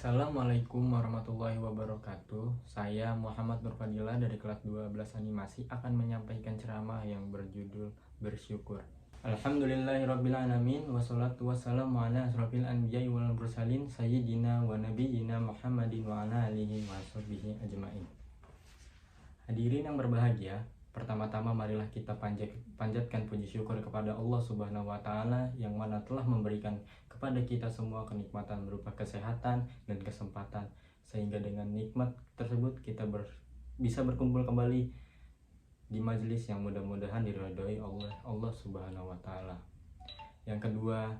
Assalamualaikum warahmatullahi wabarakatuh. Saya Muhammad Nurfadila dari kelas 12 animasi akan menyampaikan ceramah yang berjudul Bersyukur. Alhamdulillahirabbil alamin wassalatu wassalamu ala asrofil anbiya'i wal mursalin sayyidina wa nabiyyina Muhammadin wa ala alihi wa sahbihi ajmain. Hadirin yang berbahagia, pertama-tama marilah kita panjatkan puji syukur kepada Allah Subhanahu wa taala yang mana telah memberikan kepada kita semua kenikmatan berupa kesehatan dan kesempatan, sehingga dengan nikmat tersebut kita bisa berkumpul kembali di majelis yang mudah-mudahan diridhoi oleh Allah Subhanahu wa taala. Yang kedua,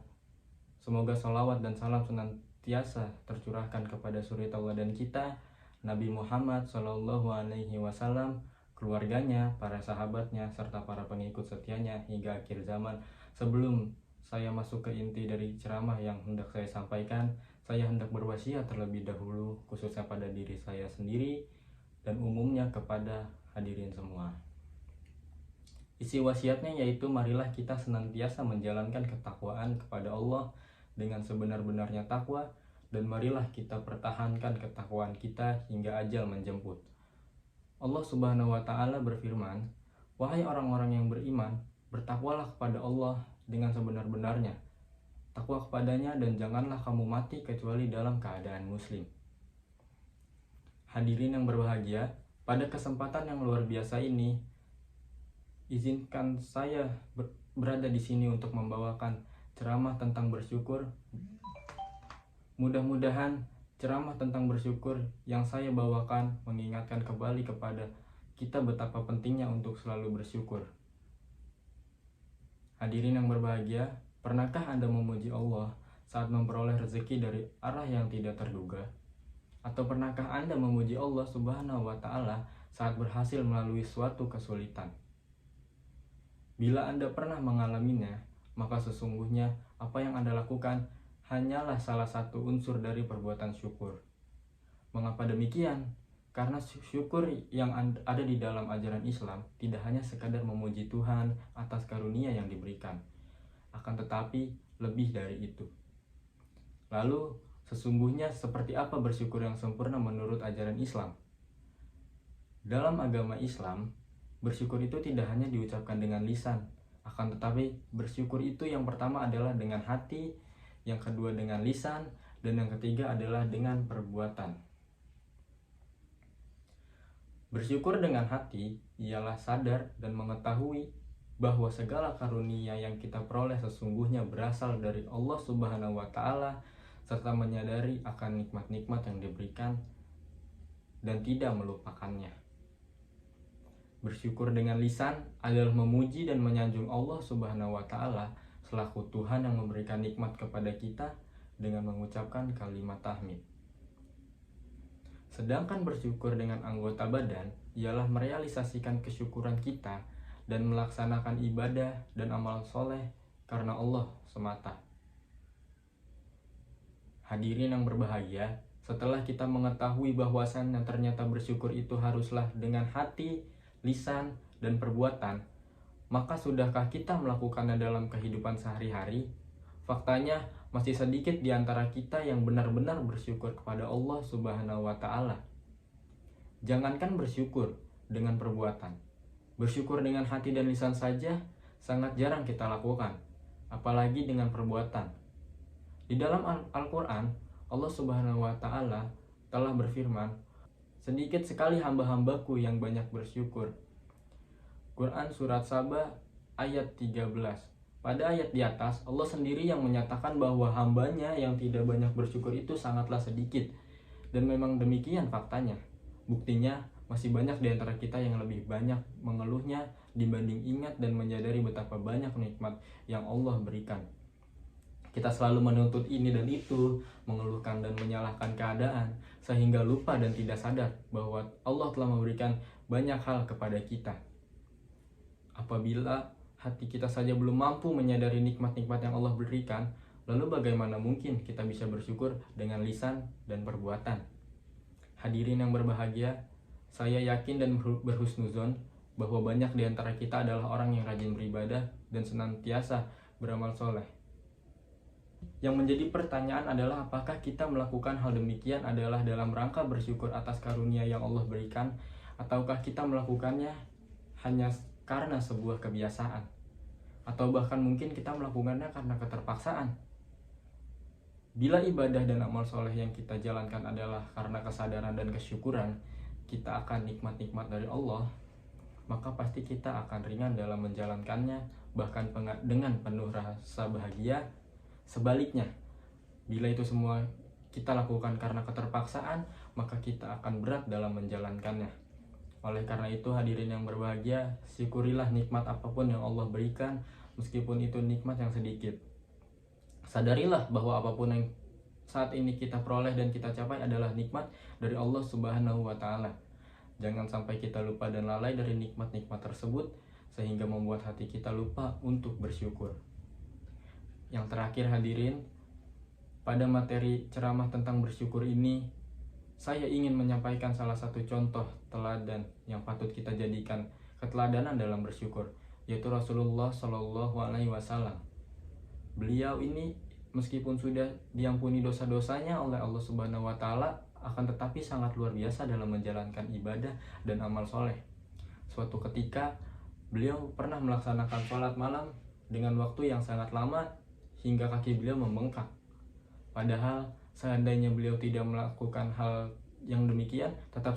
semoga sholawat dan salam senantiasa tercurahkan kepada suri tauladan kita Nabi Muhammad Shallallahu Alaihi Wasallam, keluarganya, para sahabatnya, serta para pengikut setianya hingga akhir zaman. Sebelum saya masuk ke inti dari ceramah yang hendak saya sampaikan, saya hendak berwasiat terlebih dahulu, khususnya pada diri saya sendiri dan umumnya kepada hadirin semua. Isi wasiatnya yaitu marilah kita senantiasa menjalankan ketakwaan kepada Allah dengan sebenar-benarnya takwa, dan marilah kita pertahankan ketakwaan kita hingga ajal menjemput. Allah Subhanahu wa taala berfirman, "Wahai orang-orang yang beriman, bertakwalah kepada Allah dengan sebenar-benarnya. Takwa kepadanya dan janganlah kamu mati kecuali dalam keadaan muslim." Hadirin yang berbahagia, pada kesempatan yang luar biasa ini, izinkan saya berada di sini untuk membawakan ceramah tentang bersyukur. Mudah-mudahan ceramah tentang bersyukur yang saya bawakan mengingatkan kembali kepada kita betapa pentingnya untuk selalu bersyukur. Hadirin yang berbahagia, pernahkah Anda memuji Allah saat memperoleh rezeki dari arah yang tidak terduga? Atau pernahkah Anda memuji Allah Subhanahu wa taala saat berhasil melalui suatu kesulitan? Bila Anda pernah mengalaminya, maka sesungguhnya apa yang Anda lakukan hanyalah salah satu unsur dari perbuatan syukur. Mengapa demikian? Karena syukur yang ada di dalam ajaran Islam tidak hanya sekadar memuji Tuhan atas karunia yang diberikan, akan tetapi lebih dari itu. Lalu, sesungguhnya seperti apa bersyukur yang sempurna menurut ajaran Islam? Dalam agama Islam, bersyukur itu tidak hanya diucapkan dengan lisan, akan tetapi bersyukur itu yang pertama adalah dengan hati, yang kedua dengan lisan, dan yang ketiga adalah dengan perbuatan. Bersyukur dengan hati ialah sadar dan mengetahui bahwa segala karunia yang kita peroleh sesungguhnya berasal dari Allah Subhanahu wa taala, serta menyadari akan nikmat-nikmat yang diberikan dan tidak melupakannya. Bersyukur dengan lisan adalah memuji dan menyanjung Allah Subhanahu wa taala selaku Tuhan yang memberikan nikmat kepada kita dengan mengucapkan kalimat tahmid. Sedangkan bersyukur dengan anggota badan ialah merealisasikan kesyukuran kita dan melaksanakan ibadah dan amal soleh karena Allah semata. Hadirin yang berbahagia, setelah kita mengetahui bahwasannya ternyata bersyukur itu haruslah dengan hati, lisan, dan perbuatan, maka sudahkah kita melakukannya dalam kehidupan sehari-hari? Faktanya, masih sedikit di antara kita yang benar-benar bersyukur kepada Allah Subhanahu wa taala. Jangankan bersyukur dengan perbuatan, bersyukur dengan hati dan lisan saja sangat jarang kita lakukan, apalagi dengan perbuatan. Di dalam Al-Quran, Allah Subhanahu wa taala telah berfirman, "Sedikit sekali hamba-hambaku yang banyak bersyukur." Quran Surat Saba ayat 13. Pada ayat di atas, Allah sendiri yang menyatakan bahwa hambanya yang tidak banyak bersyukur itu sangatlah sedikit. Dan memang demikian faktanya. Buktinya, masih banyak di antara kita yang lebih banyak mengeluhnya dibanding ingat dan menyadari betapa banyak nikmat yang Allah berikan. Kita selalu menuntut ini dan itu, mengeluhkan dan menyalahkan keadaan, sehingga lupa dan tidak sadar bahwa Allah telah memberikan banyak hal kepada kita. Apabila hati kita saja belum mampu menyadari nikmat-nikmat yang Allah berikan, lalu bagaimana mungkin kita bisa bersyukur dengan lisan dan perbuatan? Hadirin yang berbahagia, saya yakin dan berhusnuzon bahwa banyak di antara kita adalah orang yang rajin beribadah dan senantiasa beramal soleh. Yang menjadi pertanyaan adalah apakah kita melakukan hal demikian adalah dalam rangka bersyukur atas karunia yang Allah berikan, ataukah kita melakukannya hanya karena sebuah kebiasaan, atau bahkan mungkin kita melakukannya karena keterpaksaan. Bila ibadah dan amal soleh yang kita jalankan adalah karena kesadaran dan kesyukuran kita akan nikmat-nikmat dari Allah, maka pasti kita akan ringan dalam menjalankannya, bahkan dengan penuh rasa bahagia. Sebaliknya, bila itu semua kita lakukan karena keterpaksaan, maka kita akan berat dalam menjalankannya. Oleh karena itu, hadirin yang berbahagia, syukurilah nikmat apapun yang Allah berikan, meskipun itu nikmat yang sedikit. Sadarilah bahwa apapun yang saat ini kita peroleh dan kita capai adalah nikmat dari Allah Subhanahu wa Ta'ala. Jangan sampai kita lupa dan lalai dari nikmat-nikmat tersebut, sehingga membuat hati kita lupa untuk bersyukur. Yang terakhir hadirin, pada materi ceramah tentang bersyukur ini, saya ingin menyampaikan salah satu contoh teladan yang patut kita jadikan keteladanan dalam bersyukur, yaitu Rasulullah Shallallahu Alaihi Wasallam. Beliau ini meskipun sudah diampuni dosa-dosanya oleh Allah Subhanahu Wa Taala, akan tetapi sangat luar biasa dalam menjalankan ibadah dan amal soleh. Suatu ketika beliau pernah melaksanakan sholat malam dengan waktu yang sangat lama hingga kaki beliau membengkak. Padahal seandainya beliau tidak melakukan hal yang demikian, tetap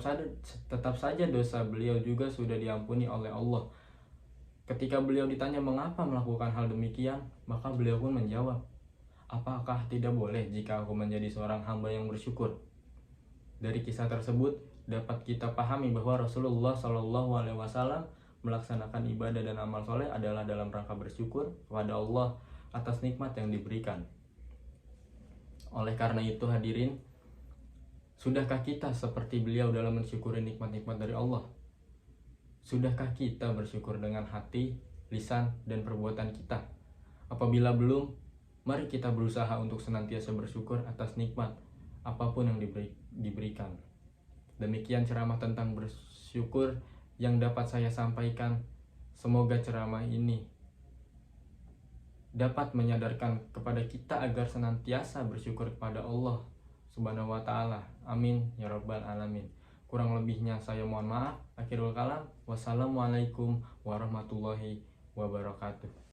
saja dosa beliau juga sudah diampuni oleh Allah. Ketika beliau ditanya mengapa melakukan hal demikian, maka beliau pun menjawab, apakah tidak boleh jika aku menjadi seorang hamba yang bersyukur? Dari kisah tersebut dapat kita pahami bahwa Rasulullah Shallallahu Alaihi Wasallam melaksanakan ibadah dan amal soleh adalah dalam rangka bersyukur kepada Allah atas nikmat yang diberikan. Oleh karena itu hadirin, sudahkah kita seperti beliau dalam mensyukuri nikmat-nikmat dari Allah? Sudahkah kita bersyukur dengan hati, lisan, dan perbuatan kita? Apabila belum, mari kita berusaha untuk senantiasa bersyukur atas nikmat apapun yang diberikan. Demikian ceramah tentang bersyukur yang dapat saya sampaikan. Semoga ceramah ini dapat menyadarkan kepada kita agar senantiasa bersyukur kepada Allah Subhanahu wa Ta'ala. Amin ya rabbal alamin. Kurang lebihnya saya mohon maaf. Akhirul kalam. Wassalamualaikum warahmatullahi wabarakatuh.